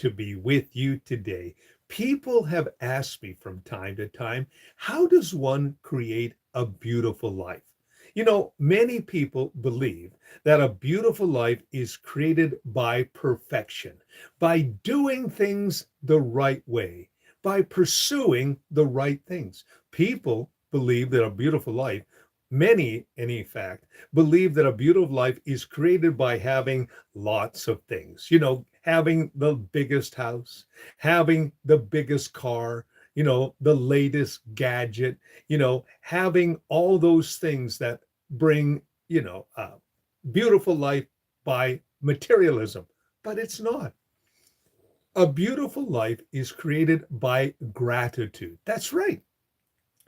to be with you today. People have asked me from time to time, how does one create a beautiful life? Many people believe that a beautiful life is created by perfection, by doing things the right way, by pursuing the right things. People believe that a beautiful life, many, in fact, believe that a beautiful life is created by having lots of things, having the biggest house, having the biggest car, the latest gadget, having all those things that bring, a beautiful life by materialism. But it's not. A beautiful life is created by gratitude. That's right.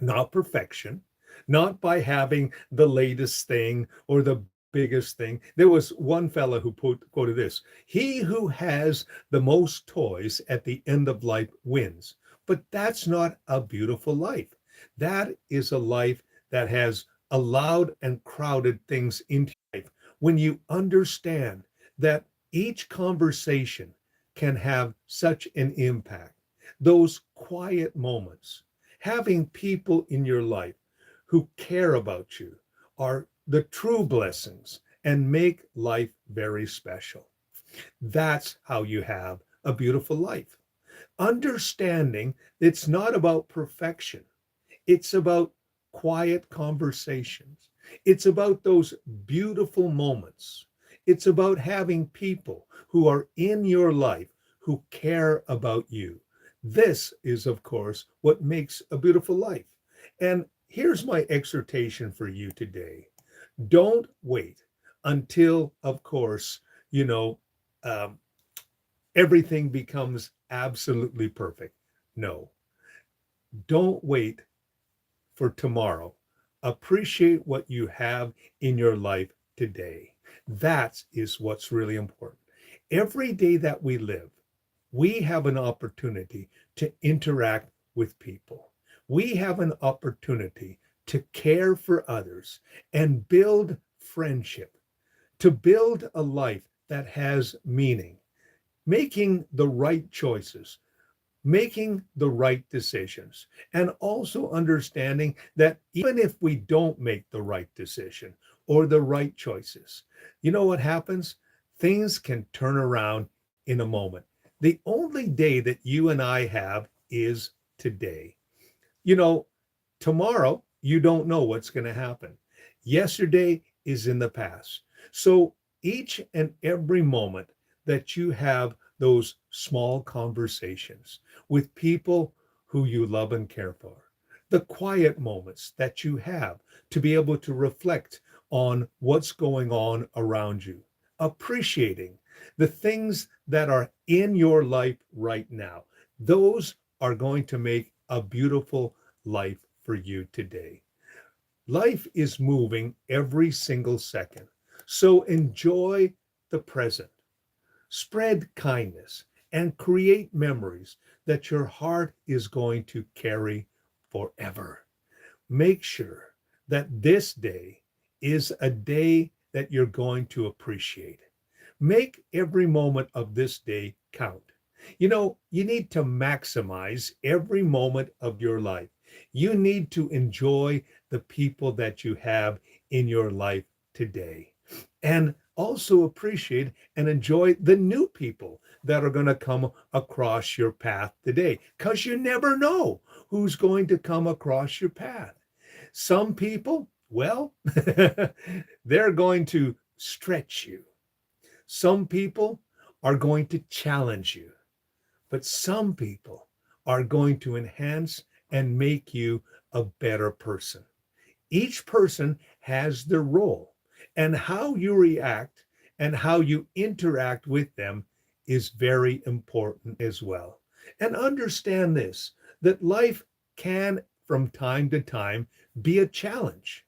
Not perfection, not by having the latest thing or the biggest thing. There was one fella who quoted this: "He who has the most toys at the end of life wins." But that's not a beautiful life. That is a life that has allowed and crowded things into life. When you understand that each conversation can have such an impact, those quiet moments, having people in your life who care about you are the true blessings and make life very special. That's how you have a beautiful life. Understanding it's not about perfection, it's about quiet conversations, it's about those beautiful moments, it's about having people who are in your life who care about you. This is, of course, what makes a beautiful life. And here's my exhortation for you today: don't wait until, of course, you know, um, everything becomes absolutely perfect. No, don't wait for tomorrow. Appreciate what you have in your life today. That is what's really important. Every day that we live, we have an opportunity to interact with people. We have an opportunity to care for others and build friendship, to build a life that has meaning, making the right choices, making the right decisions, and also understanding that even if we don't make the right decision or the right choices, you know what happens? Things can turn around in a moment. The only day that you and I have is today. You know, tomorrow, you don't know what's going to happen. Yesterday is in the past. So each and every moment that you have those small conversations with people who you love and care for, the quiet moments that you have to be able to reflect on what's going on around you, appreciating the things that are in your life right now, those are going to make a beautiful life for you today. Life is moving every single second. So enjoy the present, spread kindness, and create memories that your heart is going to carry forever. Make sure that this day is a day that you're going to appreciate. Make every moment of this day count. You need to maximize every moment of your life. You need to enjoy the people that you have in your life today. And also appreciate and enjoy the new people that are going to come across your path today, because you never know who's going to come across your path. Some people, well, they're going to stretch you. Some people are going to challenge you, but some people are going to enhance and make you a better person. Each person has their role, and how you react and how you interact with them is very important as well. And understand this, that life can, from time to time, be a challenge.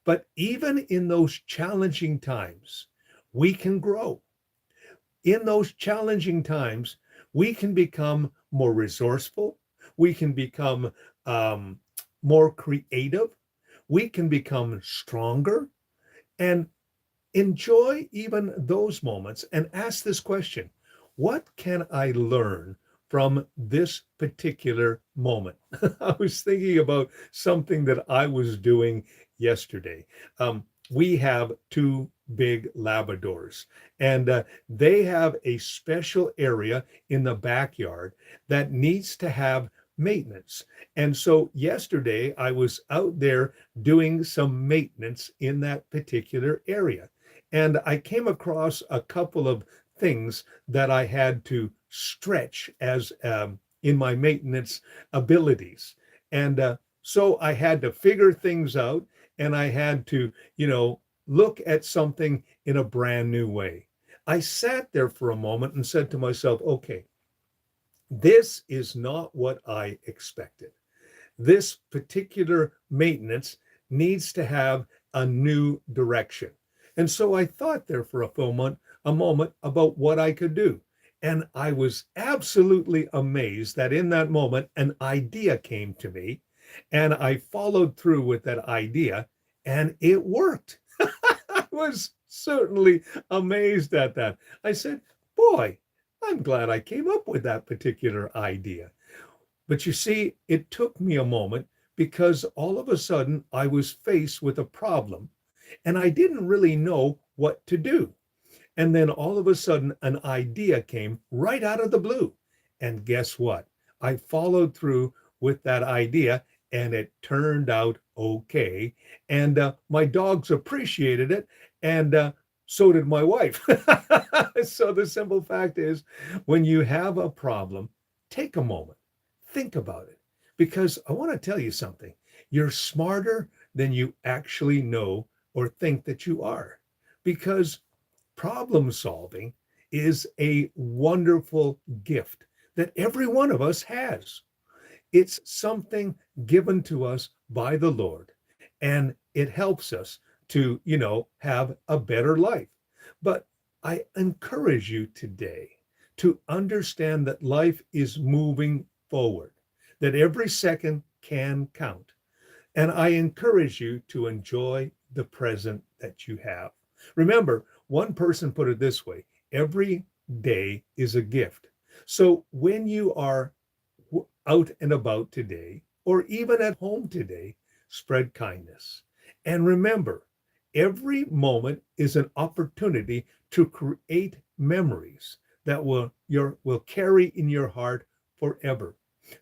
But even in those challenging times, we can grow. In those challenging times, we can become more resourceful. We can become um, more creative. We can become stronger and enjoy even those moments and ask this question: what can I learn from this particular moment? I was thinking about something that I was doing yesterday. We have two big Labradors, and they have a special area in the backyard that needs to have maintenance. And so yesterday I was out there doing some maintenance in that particular area. And I came across a couple of things that I had to stretch as in my maintenance abilities. And so I had to figure things out, and I had to, look at something in a brand new way. I sat there for a moment and said to myself, okay, this is not what I expected. This particular maintenance needs to have a new direction. And so I thought there for a moment about what I could do. And I was absolutely amazed that in that moment, an idea came to me, and I followed through with that idea, and it worked. I was certainly amazed at that. I said, boy, I'm glad I came up with that particular idea. But you see, it took me a moment because all of a sudden I was faced with a problem and I didn't really know what to do. And then all of a sudden, an idea came right out of the blue. And guess what? I followed through with that idea and it turned out okay. And my dogs appreciated it. And so did my wife. So the simple fact is, when you have a problem, take a moment, think about it. Because I want to tell you something. You're smarter than you actually know or think that you are. Because problem solving is a wonderful gift that every one of us has. It's something given to us by the Lord, and it helps us to, have a better life. But I encourage you today to understand that life is moving forward, that every second can count. And I encourage you to enjoy the present that you have. Remember, one person put it this way: every day is a gift. So when you are out and about today, or even at home today, spread kindness. And remember, every moment is an opportunity to create memories that will carry in your heart forever.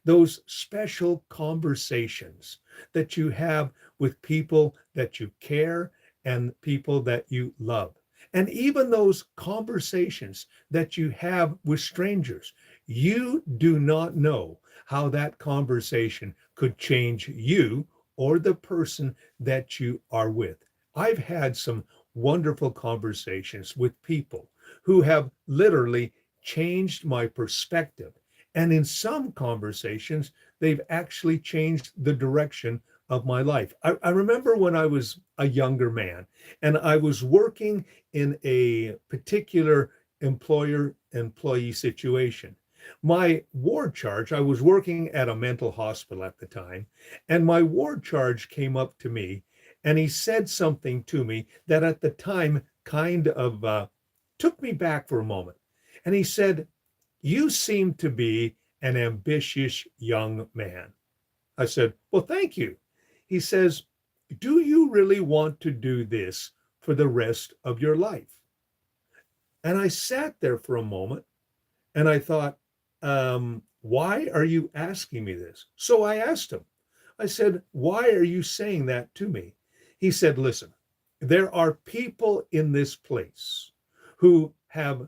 Those special conversations that you have with people that you care and people that you love. And even those conversations that you have with strangers, you do not know how that conversation could change you or the person that you are with. I've had some wonderful conversations with people who have literally changed my perspective. And in some conversations, they've actually changed the direction of my life. I remember when I was a younger man and I was working in a particular employer employee situation. My ward charge, I was working at a mental hospital at the time, and my ward charge came up to me and he said something to me that at the time kind of took me back for a moment. And he said, "You seem to be an ambitious young man." I said, "Well, thank you." He says, "Do you really want to do this for the rest of your life?" And I sat there for a moment and I thought, why are you asking me this? So I asked him, I said, "Why are you saying that to me?" He said, "Listen, there are people in this place who have,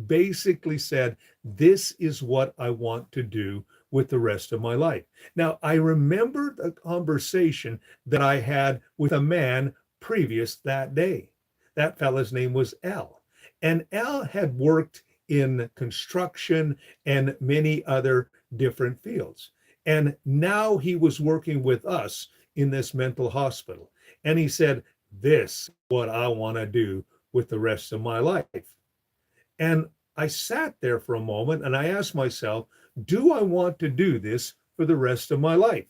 basically said, this is what I want to do with the rest of my life." Now, I remembered a conversation that I had with a man previous that day. That fella's name was Al. And Al had worked in construction and many other different fields. And now he was working with us in this mental hospital. And he said, "This is what I want to do with the rest of my life." And I sat there for a moment and I asked myself, do I want to do this for the rest of my life?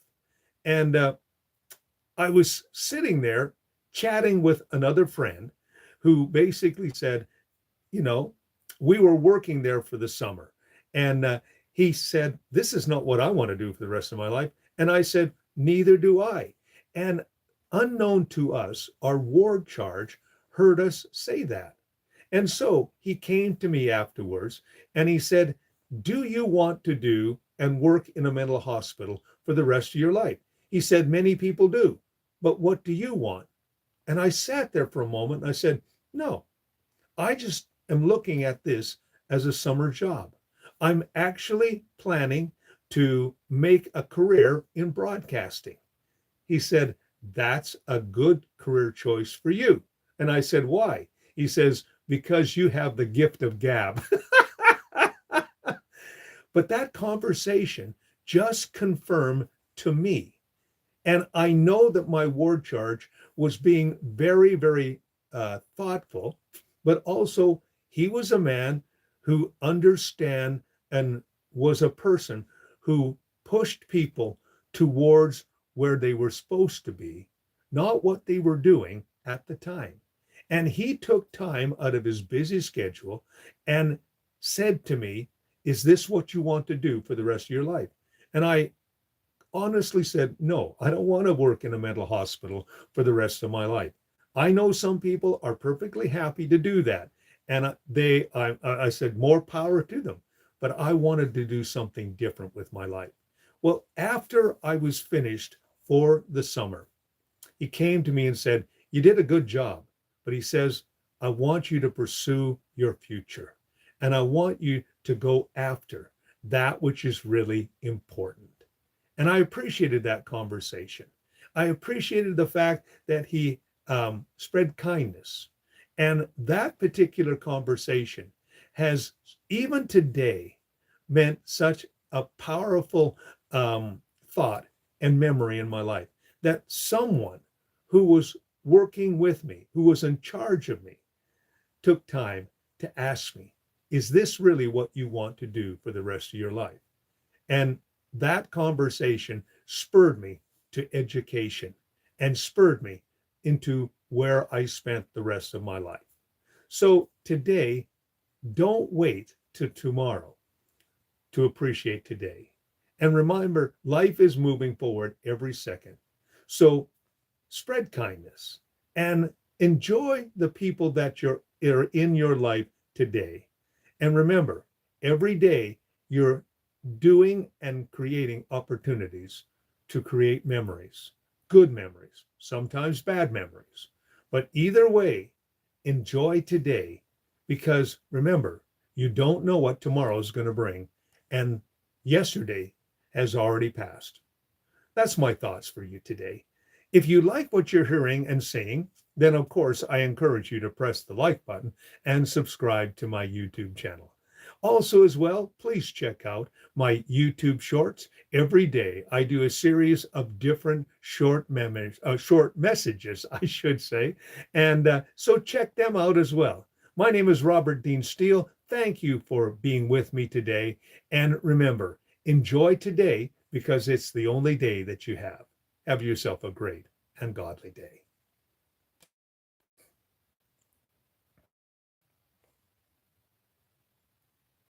And I was sitting there chatting with another friend who basically said, you know, we were working there for the summer. And he said, "This is not what I want to do for the rest of my life." And I said, "Neither do I." And unknown to us, our ward charge heard us say that. And so he came to me afterwards and he said, "Do you want to do and work in a mental hospital for the rest of your life?" He said, "Many people do, but what do you want?" And I sat there for a moment and I said, "No, I just am looking at this as a summer job. I'm actually planning to make a career in broadcasting." He said, "That's a good career choice for you." And I said, "Why?" He says, "Because you have the gift of gab." But that conversation just confirmed to me. And I know that my ward charge was being very, very thoughtful, but also he was a man who understand and was a person who pushed people towards where they were supposed to be, not what they were doing at the time. And he took time out of his busy schedule and said to me, "Is this what you want to do for the rest of your life?" And I honestly said, "No, I don't want to work in a mental hospital for the rest of my life." I know some people are perfectly happy to do that. And I said, more power to them. But I wanted to do something different with my life. Well, after I was finished for the summer, he came to me and said, "You did a good job." But he says, "I want you to pursue your future. And I want you to go after that which is really important." And I appreciated that conversation. I appreciated the fact that he spread kindness. And that particular conversation has, even today, meant such a powerful thought and memory in my life, that someone who was working with me, who was in charge of me, took time to ask me, "Is this really what you want to do for the rest of your life?" And that conversation spurred me to education and spurred me into where I spent the rest of my life. So today, don't wait till tomorrow to appreciate today. And remember, life is moving forward every second. So spread kindness and enjoy the people that are in your life today. And remember, every day you're doing and creating opportunities to create memories, good memories, sometimes bad memories. But either way, enjoy today, because remember, you don't know what tomorrow is going to bring, and yesterday has already passed. That's my thoughts for you today. If you like what you're hearing and seeing, then of course I encourage you to press the like button and subscribe to my YouTube channel. Also, as well, please check out my YouTube shorts. Every day I do a series of different short messages, I should say. And so check them out as well. My name is Robert Dean Steele. Thank you for being with me today. And remember, enjoy today, because it's the only day that you have. Have yourself a great and godly day.